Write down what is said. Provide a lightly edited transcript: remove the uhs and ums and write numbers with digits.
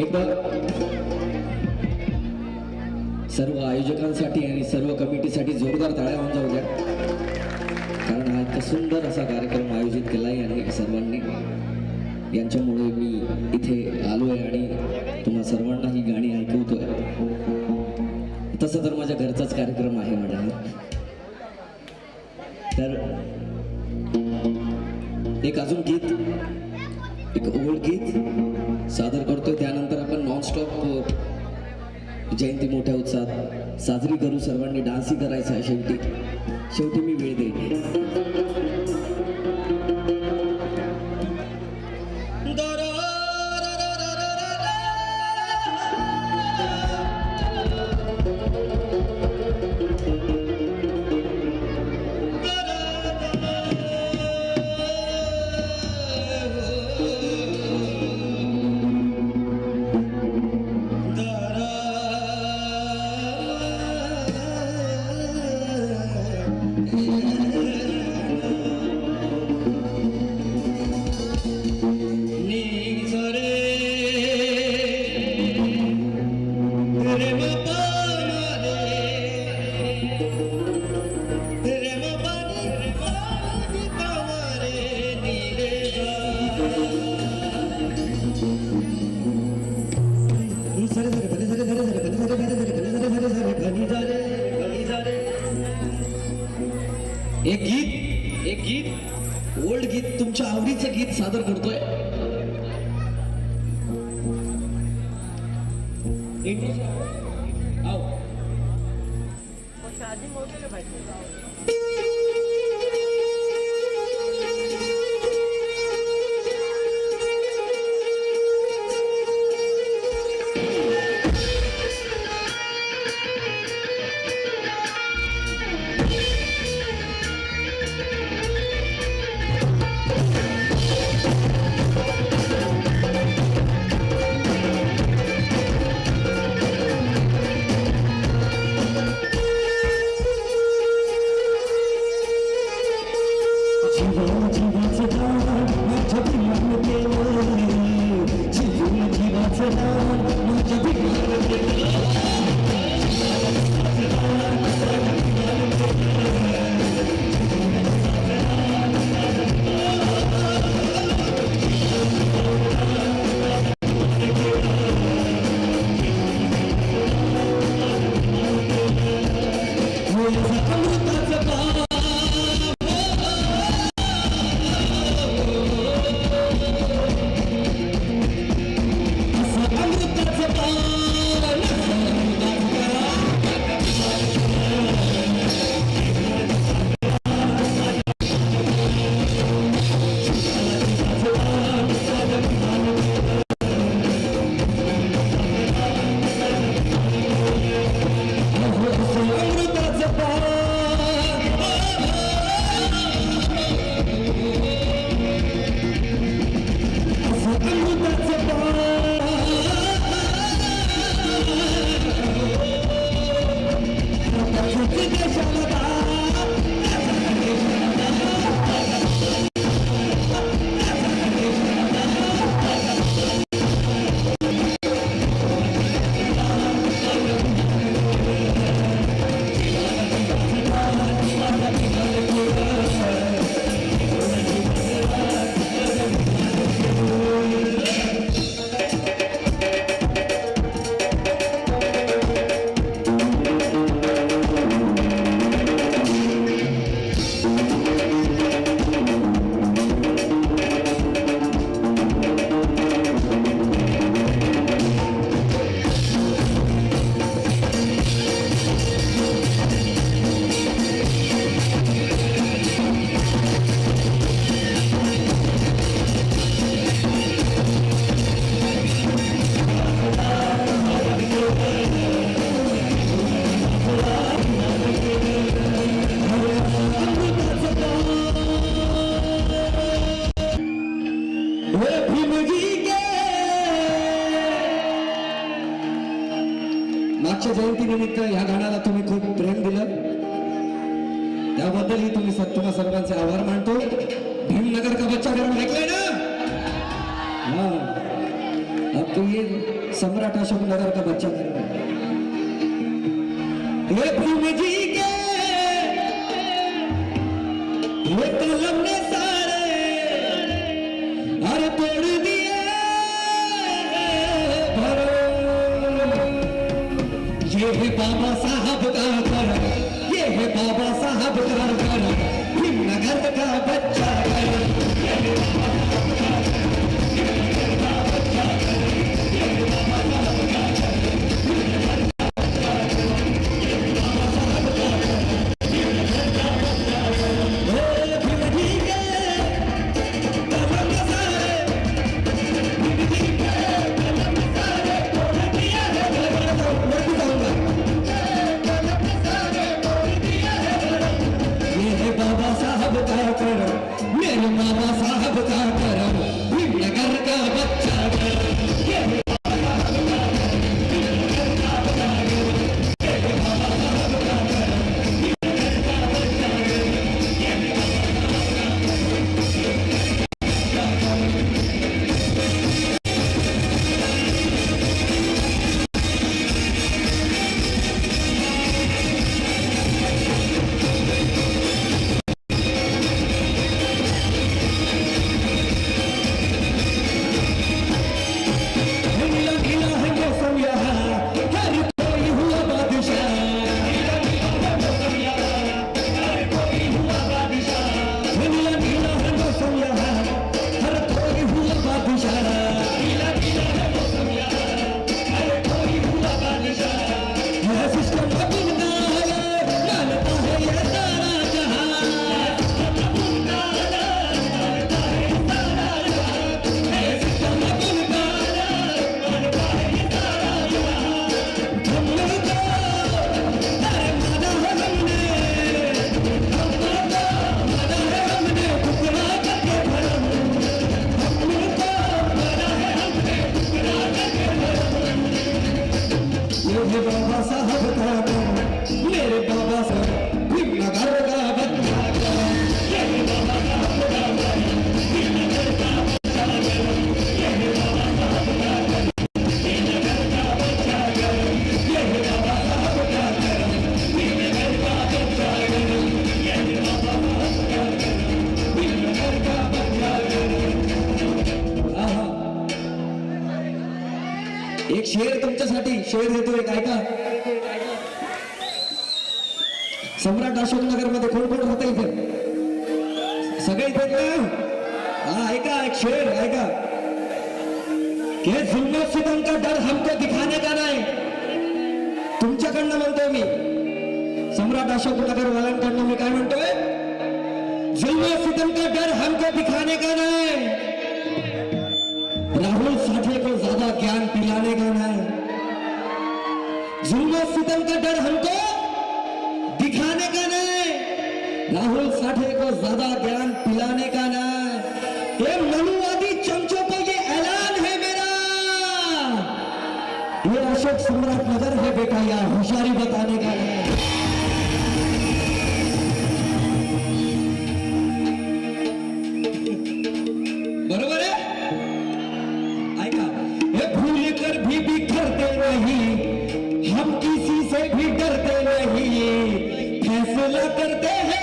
एकदा सर्व आयोजकांसाठी आणि सर्व कमिटीसाठी जोरदार टाळ्या होऊन जाऊ द्या, कारण हा इतका सुंदर असा कार्यक्रम आयोजित केला आहे यांनी सर्वांनी. यांच्यामुळे मी इथे आलोय आणि तुम्हा सर्वांना ही गाणी ऐकवतोय. तसं तर माझ्या घरचाच कार्यक्रम आहे म्हणा. तर एक अजून गीत, एक ओल्ड गीत सादर करतोय. त्यानंतर आपण नॉनस्टॉप जयंती मोठ्या उत्साहात साजरी करू. सर्वांनी डान्सही करायचा आहे. शेवटी मी वेळ देईन. एक गीत ओल्ड गीत तुमच्या आवडीचं गीत सादर करतोय. मागच्या जयंतीनिमित्त या गाण्याला तुम्ही खूप प्रेम दिलं, त्याबद्दलही तुम्हा सर्वांचे आभार मानतो. भीमनगर का बच्चा घराणं ऐकलंय ना? हाँ, अब तो शेर सम्राट अशोक नगर का बच्चा कर रहा है। ये भीम जी के ये कलम ने सारे अरे तोड़ दिए ये है बाबा साहब का घर, ये है बाबा साहब का घर, भीमनगर का बच्चा एक शेर तुमच्यासाठी शेर देतोय काय का सम्राट अशोक नगर मध्ये कोण कोण राहतं इथे सगळे इथे ना हा ऐका एक शेर ऐका के जुल्म सितम का डर हमको दिखाने का नाही तुमच्याकडनं म्हणतोय मी सम्राट अशोक नगर वाल्यांकडनं मी काय म्हणतोय जुल्म सितम का डर हमको दिखाने का नहीं राहुल साठे को ज्यादा ज्ञान पिलाने का नहीं जुल्म सितम का डर हमको दिखाने का नहीं राहुल साठे को ज्यादा ज्ञान पिलाने का नहीं ये मनुवादी चमचों को ये ऐलान है मेरा ये अशोक सम्राट नगर है बेटा या होशियारी बताने का नहीं बरोबर है भी बिखरते नहीं हम किसी से भी डरते नहीं फैसला करते हैं